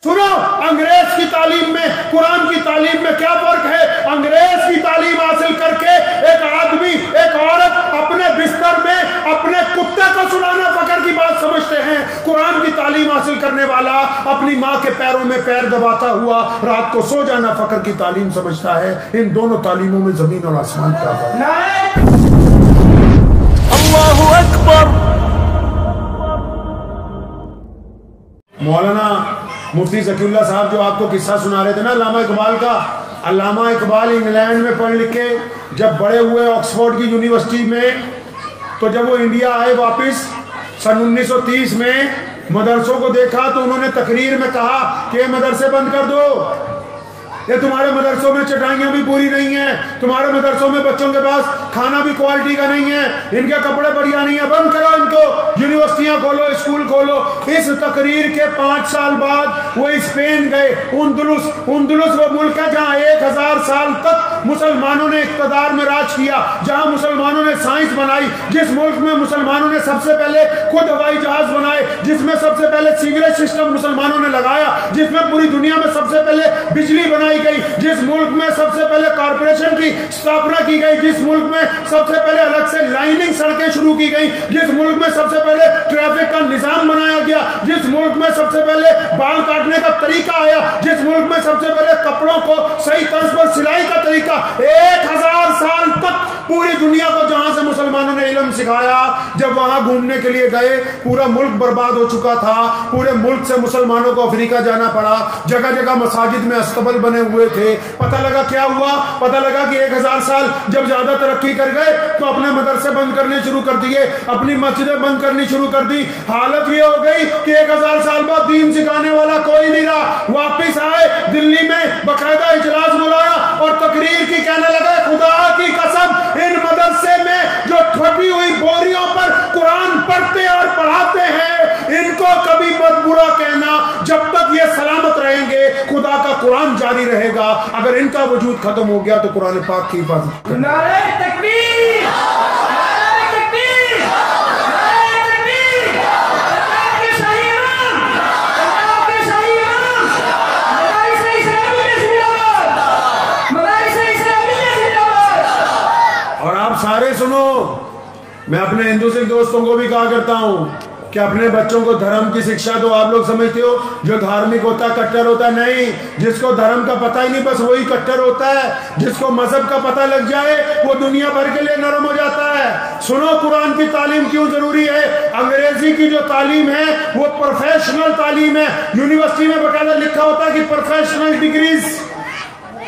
सुनो, अंग्रेज की तालीम में कुरान की तालीम में क्या फर्क है? अंग्रेज की तालीम हासिल करके एक आदमी, एक औरत अपने बिस्तर में अपने कुत्ते को सुलाना फकर की बात समझते हैं। कुरान की तालीम हासिल करने वाला अपनी माँ के पैरों में पैर दबाता हुआ रात को सो जाना फकर की तालीम समझता है। इन दोनों तालीमों में जमीन और आसमान का फर्क है। अल्लाहु अकबर। मौलाना मुफ्ती ज़कीउल्लाह साहब जो आपको किस्सा सुना रहे थे ना अल्लामा इकबाल का, अल्लामा इकबाल इंग्लैंड में पढ़ लिख के जब बड़े हुए ऑक्सफोर्ड की यूनिवर्सिटी में, तो जब वो इंडिया आए वापस सन 1930 में, मदरसों को देखा तो उन्होंने तकरीर में कहा कि ये मदरसे बंद कर दो, ये तुम्हारे मदरसों में चटाइयाँ भी पूरी नहीं है, तुम्हारे मदरसों में बच्चों के पास खाना भी क्वालिटी का नहीं है, इनके कपड़े बढ़िया नहीं है, बंद करो इनको, यूनिवर्सिटियां खोलो, स्कूल खोलो। इस तकरीर के 5 साल बाद वो स्पेन गए। उंदुलुस वो मुल्क है जहाँ 1000 साल तक मुसलमानों ने इक़्तिदार में राज किया, जहाँ मुसलमानों ने साइंस बनाई, जिस मुल्क में मुसलमानों ने सबसे पहले खुद हवाई जहाज बनाए, जिसमें सबसे पहले सीवरेज सिस्टम मुसलमानों ने लगाया, जिसमें पूरी दुनिया में सबसे पहले बिजली बनाई गई, जिस मुल्क में सबसे पहले कॉर्पोरेशन की स्थापना की गई, जिस मुल्क में सबसे पहले अलग से लाइनिंग सड़कें शुरू की गई, जिस मुल्क में सबसे पहले ट्रैफिक का निजाम बनाया गया, जिस मुल्क में सबसे पहले बाल काटने का तरीका आया, जिस मुल्क में सबसे पहले कपड़ों को सही तर्ज पर सिलाई का तरीका, 1000 साल तक पूरी दुनिया को जहां से मुसलमानों ने इल्म सिखाया, जब वहां घूमने के लिए गए पूरा मुल्क बर्बाद हो चुका था। पूरे मुल्क से मुसलमानों को अफ्रीका जाना पड़ा, जगह जगह मसाजिद में अस्तबल बने हुए थे। पता लगा क्या हुआ? पता लगा कि 1000 साल जब ज्यादा तरक्की कर गए तो अपने मदरसे बंद करने शुरू कर दिए, अपनी मस्जिदें बंद करनी शुरू कर दी। हालत ये हो गई कि 1000 साल बाद दीन सिखाने वाला कोई नहीं रहा। वापिस आए, दिल्ली में बाकायदा इजलास बुलाया और तकरीर की कहने लगे, खुदा की कसम इन मदरसे में जो फटी हुई बोरियों पर कुरान पढ़ते और पढ़ाते हैं, इनको कभी मत बुरा कहना। जब तक ये सलामत रहेंगे खुदा का कुरान जारी रहेगा। अगर इनका वजूद खत्म हो गया तो कुरान पाक की हिफाजत करना। नारे तकबीर, नारे तकबीर, नारे तकबीर, अल्लाह के शाही इमाम, अल्लाह के शाही इमाम, मदरसे इस्लामी जिंदाबाद, मदरसे इस्लामी जिंदाबाद। और आप सारे सुनो, मैं अपने हिंदू सिख दोस्तों को भी कहा करता हूँ कि अपने बच्चों को धर्म की शिक्षा दो। आप लोग समझते हो जो धार्मिक होता है कट्टर होता है? नहीं, जिसको धर्म का पता ही नहीं बस वही कट्टर होता है। जिसको मजहब का पता लग जाए वो दुनिया भर के लिए नरम हो जाता है। सुनो, कुरान की तालीम क्यों जरूरी है? अंग्रेजी की जो तालीम है वो प्रोफेशनल तालीम है। यूनिवर्सिटी में बकायदा लिखा होता है कि प्रोफेशनल डिग्रीज,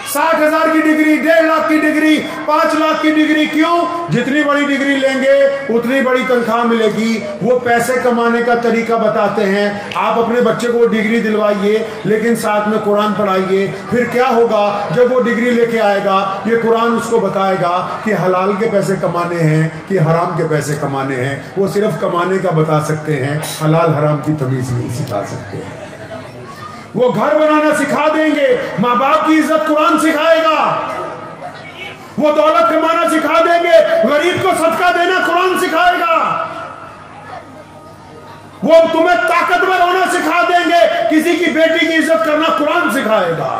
60,000 की डिग्री, 1.5 लाख की डिग्री, 5 लाख की डिग्री। क्यों? जितनी बड़ी डिग्री लेंगे उतनी बड़ी तनख्वाह मिलेगी। वो पैसे कमाने का तरीका बताते हैं। आप अपने बच्चे को डिग्री दिलवाइए लेकिन साथ में कुरान पढ़ाइए। फिर क्या होगा? जब वो डिग्री लेके आएगा ये कुरान उसको बताएगा कि हलाल के पैसे कमाने हैं कि हराम के पैसे कमाने हैं। वो सिर्फ कमाने का बता सकते हैं, हलाल हराम की तमीज नहीं सिखा सकते हैं। वो घर बनाना सिखा देंगे, माँ बाप की इज्जत कुरान सिखाएगा। वो दौलत कमाना सिखा देंगे, गरीब को सदका देना कुरान सिखाएगा। वो तुम्हें ताकतवर होना सिखा देंगे, किसी की बेटी की इज्जत करना कुरान सिखाएगा।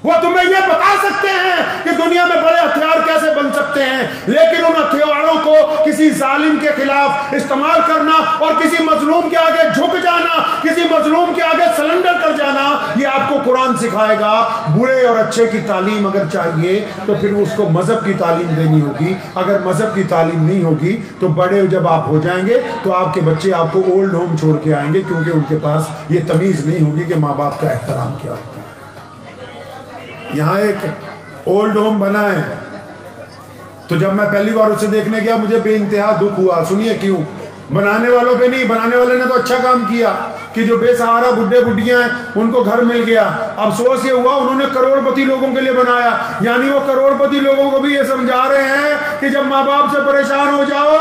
वो तुम्हें ये बता सकते हैं कि दुनिया में बड़े हथियार कैसे बन सकते हैं, लेकिन उन हथियारों को किसी जालिम के खिलाफ इस्तेमाल करना और किसी मजलूम के आगे झुक जाना, किसी मजलूम के आगे सरेंडर कर जाना, ये आपको कुरान सिखाएगा। बुरे और अच्छे की तालीम अगर चाहिए तो फिर उसको मजहब की तालीम देनी होगी। अगर मजहब की तालीम नहीं होगी तो बड़े जब आप हो जाएंगे तो आपके बच्चे आपको ओल्ड होम छोड़ के आएंगे, क्योंकि उनके पास ये तमीज नहीं होगी कि माँ बाप का एहतराम क्या होता है। यहाँ एक ओल्ड होम बना है, तो जब मैं पहली बार उसे देखने गया मुझे बेइंतहा दुख हुआ। सुनिए क्यों? बनाने वालों पे नहीं, बनाने वाले ने तो अच्छा काम किया कि जो बेसहारा बुढ़े बुढ़ियां हैं उनको घर मिल गया। अफसोस ये हुआ उन्होंने करोड़पति लोगों के लिए बनाया, यानी वो करोड़पति लोगों को भी ये समझा रहे हैं कि जब माँ बाप से परेशान हो जाओ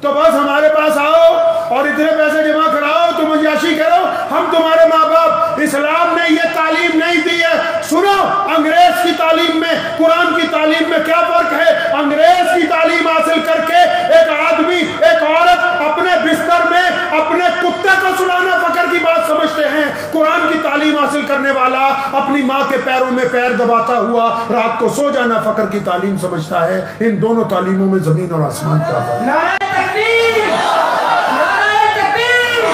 तो बस हमारे पास आओ और इतने पैसे जमा कराओ, तुम अय्याशी करो, हम तुम्हारे माँ बाप। इस्लाम ने ये तालीम नहीं दी है। सुनो, अंग्रेज की तालीम में कुरान की तालीम में क्या फर्क है? अंग्रेज की तालीम हासिल करके एक आदमी, एक औरत अपने बिस्तर में अपने कुत्ते को सुलाना फकर की حاصل کرنے والا اپنی ماں کے پیروں میں پیر دباتا ہوا رات کو سو جانا فقر کی تعلیم سمجھتا ہے. ان دونوں تعلیموں میں زمین اور آسمان کا فرق ہے. نعرہ تکبیر، نعرہ تکبیر،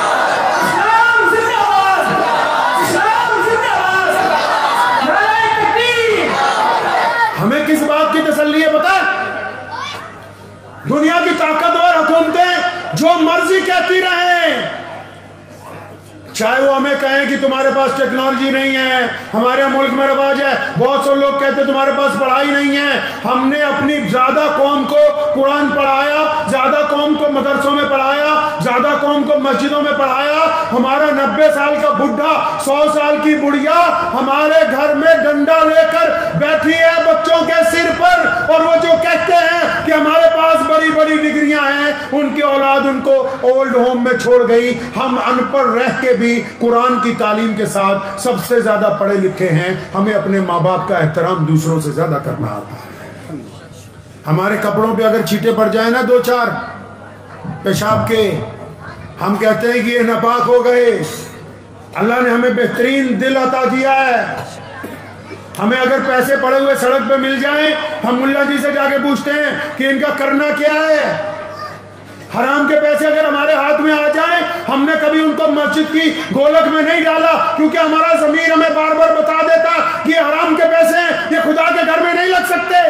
اسلام زندہ باد، اسلام زندہ باد، نعرہ تکبیر. ہمیں کس بات کی تسلی ہے پتہ ہے؟ دنیا کی طاقتور حکومتیں جو مرضی کہتی رہیں، چاہے وہ ہمیں کہیں کہ تمہارے پاس ٹیکنالوجی نہیں ہے، ہمارے ملک میں رواج ہے. بہت سے لوگ کہتے ہیں تمہارے پاس پڑھائی نہیں ہے. ہم نے اپنی زیادہ قوم کو قرآن پڑھایا، زیادہ قوم کو مدرسوں میں پڑھایا، زیادہ قوم کو مسجدوں میں پڑھایا. ہمارا 90 سال کا بڈھا، 100 سال کی بڑھیا ہمارے گھر میں ڈنڈا لے کر بیٹھی ہے بچوں کے سر پر، اور وہ جو کہتے ہیں کہ ہمارے پاس بڑی بڑی ڈگریاں ہیں، ان کی اولاد ان کو اولڈ ہوم میں چھوڑ گئی. ہم ان پڑھ رہ کے بھی قرآن کی تعلیم کے ساتھ سب سے زیادہ پڑھے لکھے ہیں. ہمیں اپنے ماں باپ کا احترام دوسروں سے زیادہ کرنا آتا ہے. ہمارے کپڑوں پہ اگر چھینٹے پڑ جائیں نا 2-4 پیشاب کے، ہم کہتے ہیں کہ یہ ناپاک ہو گئے. اللہ نے ہمیں بہترین دل عطا کیا ہے. ہمیں اگر پیسے پڑے ہوئے سڑک پہ مل جائیں، ہم ملا جی سے جا کے پوچھتے ہیں کہ ان کا کرنا کیا ہے. حرام کے پیسے اگر ہمارے ہاتھ میں آ جائیں، ہم نے کبھی ان کو مسجد کی گولک میں نہیں ڈالا، کیونکہ ہمارا ضمیر ہمیں بار بار بتا دیتا کہ یہ حرام کے پیسے ہیں، یہ خدا کے گھر میں نہیں لگ سکتے.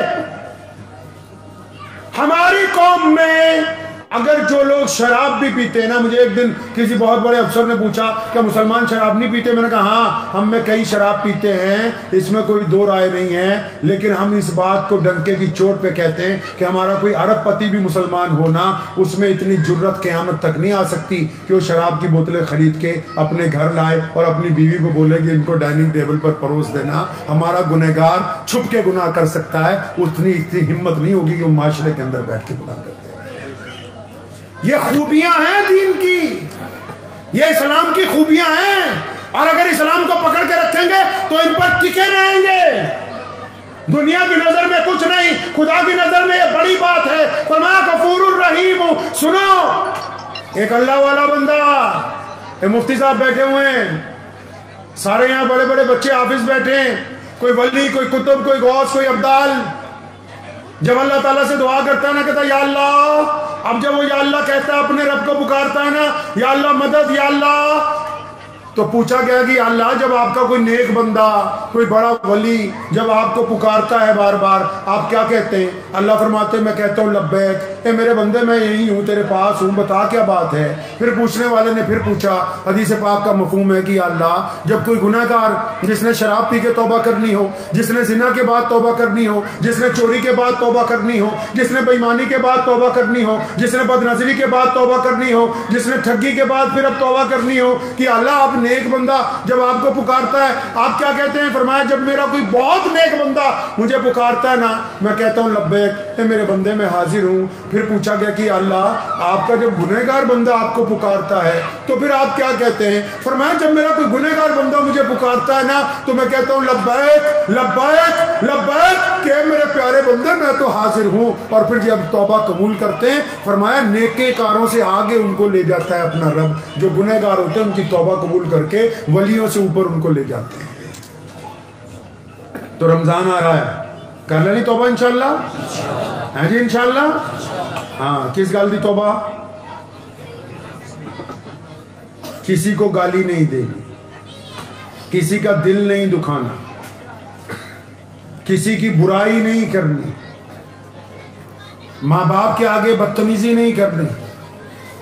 ہماری قوم میں اگر جو لوگ شراب بھی پیتے ہیں نا، مجھے ایک دن کسی بہت بڑے افسر نے پوچھا کہ مسلمان شراب نہیں پیتے. میں نے کہا ہاں، ہم میں کئی شراب پیتے ہیں، اس میں کوئی دو رائے نہیں ہے، لیکن ہم اس بات کو ڈنکے کی چوٹ پہ کہتے ہیں کہ ہمارا کوئی عرب پتی بھی مسلمان ہونا، اس میں اتنی جرت قیامت تک نہیں آ سکتی کہ وہ شراب کی بوتلیں خرید کے اپنے گھر لائے اور اپنی بیوی کو بولے کہ ان کو ڈائننگ ٹیبل پر پروس دینا. ہمارا گنہگار چھپ کے گناہ کر سکتا ہے، اتنی ہمت نہیں ہوگی کہ وہ معاشرے کے اندر بیٹھ کے گناہ کرتے. یہ خوبیاں ہیں دین کی، یہ اسلام کی خوبیاں ہیں، اور اگر اسلام کو پکڑ کے رکھیں گے تو ان پر ٹکے رہیں گے. دنیا کی نظر میں کچھ نہیں، خدا کی نظر میں یہ بڑی بات ہے. فرمایا غفور الرحیم. سنو، ایک اللہ والا بندہ، مفتی صاحب بیٹھے ہوئے ہیں، سارے یہاں بڑے بڑے بچے حافظ بیٹھے ہیں، کوئی ولی، کوئی کتب، کوئی غوث، کوئی ابدال. جب اللہ تعالیٰ سے دعا کرتا ہے نا، کہتا ہے یا اللہ. اب جب وہ یا اللہ کہتا ہے، اپنے رب کو پکارتا ہے نا، یا اللہ مدد، یا اللہ، تو پوچھا گیا کہ یا اللہ جب آپ کا کوئی نیک بندہ، کوئی بڑا ولی جب آپ کو پکارتا ہے بار بار، آپ کیا کہتے ہیں؟ اللہ فرماتے ہیں میں کہتا ہوں لبیک. اے میرے بندے میں یہی ہوں، تیرے پاس ہوں، بتا کیا بات ہے. پھر پوچھنے والے نے پھر پوچھا، حدیث پاک کا مفہوم ہے کہ یا اللہ جب کوئی گناہ گار جس نے شراب پی کے توبہ کرنی ہو، جس نے زنا کے بعد توبہ کرنی ہو، جس نے چوری کے بعد توبہ کرنی ہو، جس نے بے ایمانی کے بعد توبہ کرنی ہو، جس نے بد نظری کے بعد توبہ کرنی ہو، جس نے ٹھگی کے بعد پھر اب توبہ کرنی ہو، کہ اللہ آپ نیک بندہ جب آپ کو پکارتا ہے آپ کیا کہتے ہیں؟ فرمایا جب میرا کوئی بہت نیک بندہ مجھے پکارتا ہے نا، میں کہتا ہوں لبیک، اے میرے بندے میں حاضر ہوں. پھر پوچھا گیا کہ اللہ آپ کا جب گنہگار بندہ آپ کو پکارتا ہے تو پھر آپ کیا کہتے ہیں؟ فرمایا جب میرا کوئی گنہگار بندہ مجھے پکارتا ہے نا تو میں کہتا ہوں لبیک لبیک لبیک، کہ میرے پیارے بندے میں تو حاضر ہوں. اور پھر جب توبہ قبول کرتے ہیں، فرمایا نیکے کاروں سے آگے ان کو لے جاتا ہے اپنا رب. جو گنہگار ہوتے ہیں ان کی توبہ قبول کر کے ولیوں سے اوپر ان کو لے جاتے ہیں. تو رمضان آ رہا ہے، کر لینی توبہ انشاءاللہ. ہاں جی انشاءاللہ. ہاں، کس گال دی توبہ؟ کسی کو گالی نہیں دینی، کسی کا دل نہیں دکھانا، کسی کی برائی نہیں کرنی، ماں باپ کے آگے بدتمیزی نہیں کرنی.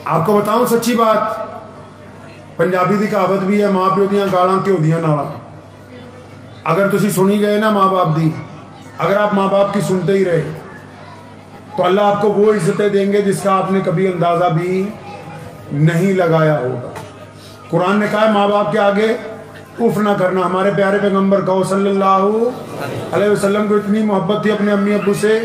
آپ کو بتاؤں سچی بات، پنجابی دی کہاوت بھی ہے، ماں پیو دیاں گالاں کیوں دیاں نالاں. اگر تسی سنی گئے نا ماں باپ دی، اگر آپ ماں باپ کی سنتے ہی رہے تو اللہ آپ کو وہ عزتیں دیں گے جس کا آپ نے کبھی اندازہ بھی نہیں لگایا ہوگا. قرآن نے کہا ہے ماں باپ کے آگے اف نہ کرنا. ہمارے پیارے پیغمبر کہو صلی اللہ علیہ وسلم کو اتنی محبت تھی اپنے امی ابو سے.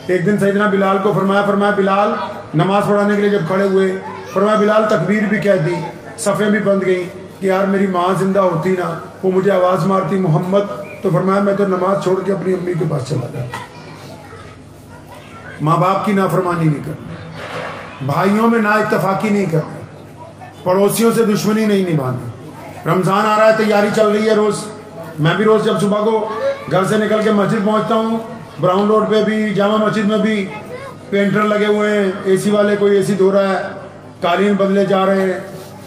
ایک دن سیدنا بلال کو فرمایا بلال نماز پڑھانے کے لیے جب کھڑے ہوئے، فرمایا بلال تکبیر بھی کہہ دی، صفیں بھی بند گئیں کہ یار میری ماں زندہ ہوتی نا، وہ مجھے آواز مارتی محمد، تو فرمایا میں تو نماز چھوڑ کے اپنی امی کے پاس چلا جاتا. ماں باپ کی نافرمانی نہیں کرنی، بھائیوں میں نا اتفاقی نہیں کرنی، پڑوسیوں سے دشمنی نہیں نبھانی. रमज़ान आ रहा है, तैयारी चल रही है रोज़। मैं भी रोज़ जब सुबह को घर से निकल के मस्जिद पहुंचता हूँ, ब्राउन रोड पे भी, जामा मस्जिद में भी पेंटर लगे हुए हैं, एसी वाले, कोई एसी धो रहा है, कालीन बदले जा रहे हैं,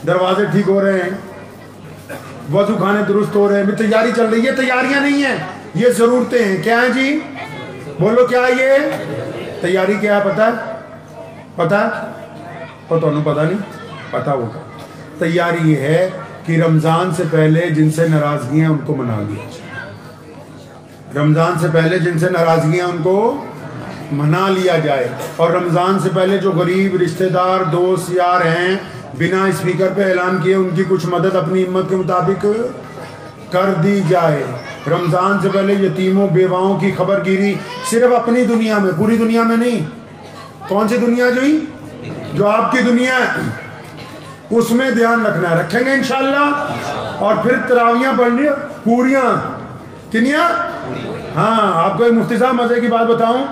दरवाजे ठीक हो रहे हैं, वजू खाने दुरुस्त हो रहे हैं, तैयारी चल रही है। तैयारियां नहीं है, ये ज़रूरतें हैं। क्या है जी? बोलो क्या है ये? तैयारी क्या है? पता है? पता है? और तो पता नहीं, पता होगा। तैयारी ये है कि रमज़ान से पहले जिनसे नाराज़गियाँ उनको मना लिया जाए। रमज़ान से पहले जिनसे नाराज़गियाँ उनको मना लिया जाए। और रमज़ान से पहले जो गरीब रिश्तेदार, दोस्त, यार हैं, बिना स्पीकर पे ऐलान किए उनकी कुछ मदद अपनी हिम्मत के मुताबिक कर दी जाए। रमज़ान से पहले यतीमों, बेवाओं की खबरगिरी सिर्फ अपनी दुनिया में, पूरी दुनिया में नहीं। कौन सी दुनिया? जो आपकी दुनिया है, उसमें ध्यान रखना है। रखेंगे इंशाअल्लाह। और फिर तरावियाँ पढ़नी पूरियाँ, किनिया। हाँ, आपको एक मुफ्ती साहब मजे की बात बताऊं।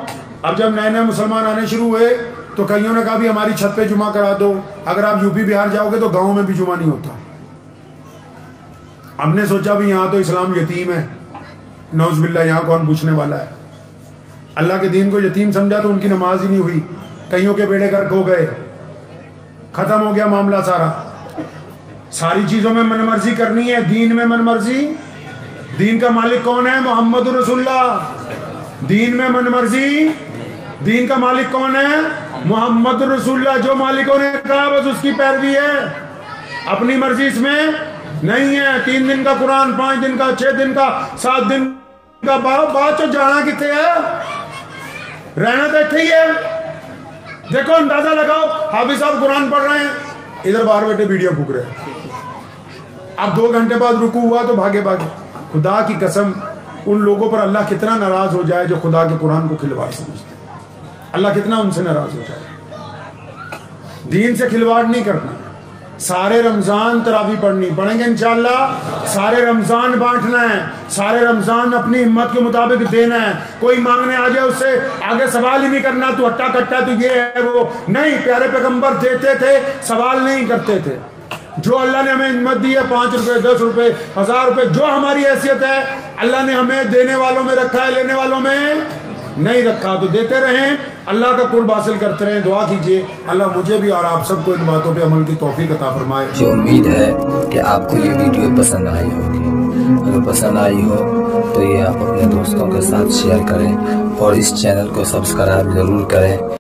अब जब नए नए मुसलमान आने शुरू हुए तो कईयों ने कहा भी हमारी छत पे जुमा करा दो। अगर आप यूपी बिहार जाओगे तो गाँव में भी जुमा नहीं होता। हमने सोचा भी यहाँ तो इस्लाम यतीम है, नौज़ बिल्लाह, यहाँ कौन पूछने वाला है। अल्लाह के दीन को यतीम समझा तो उनकी नमाज ही नहीं हुई। कईयों के बेड़े गर्क हो गए, खत्म हो गया मामला सारा। सारी चीजों में मनमर्जी करनी है, दीन में मनमर्जी। दीन का मालिक कौन है? मोहम्मद रसूलुल्लाह। दीन में मनमर्जी, दीन का मालिक कौन है? मोहम्मद रसूलुल्लाह। जो मालिकों ने कहा बस उसकी पैरवी है, अपनी मर्जी इसमें नहीं है। 3 दिन का कुरान, 5 दिन का, 6 दिन का, 7 दिन का, बात तो जाना कितने है, रहना तो इतने ही है। देखो, अंदाजा लगाओ, हाफिज साहब कुरान पढ़ रहे हैं, इधर बाहर बैठे वीडियो फूक रहे हैं। अब 2 घंटे बाद रुकू हुआ तो भागे भागे। खुदा की कसम, उन लोगों पर अल्लाह कितना नाराज हो जाए जो खुदा के कुरान को खिलवाड़ समझते हैं। अल्लाह कितना उनसे नाराज हो जाए। दीन से खिलवाड़ नहीं करना। सारे रमजान तरावी पढ़ेंगे इंशाअल्लाह। सारे रमजान बांटना है, सारे रमजान अपनी हिम्मत के मुताबिक देना है। कोई मांगने आ जाए उससे आगे सवाल ही नहीं करना, तू हट्टा कट्टा, तू ये है वो नहीं। प्यारे पैगंबर देते थे, सवाल नहीं करते थे। जो अल्लाह ने हमें हिम्मत दी है, 5 रुपए, 10 रुपए, 1000 रुपए, जो हमारी हैसियत है, अल्लाह ने हमें देने वालों में रखा है, लेने वालों में नहीं रखा। तो देते रहें, अल्लाह का कुर्ब हासिल करते रहें। दुआ कीजिए अल्लाह मुझे भी और आप सबको इन बातों पे अमल की तौफीक अता फरमाए। मुझे उम्मीद है कि आपको ये वीडियो पसंद आई होगी। अगर पसंद आई हो तो ये आप अपने दोस्तों के साथ शेयर करें और इस चैनल को सब्सक्राइब जरूर करें।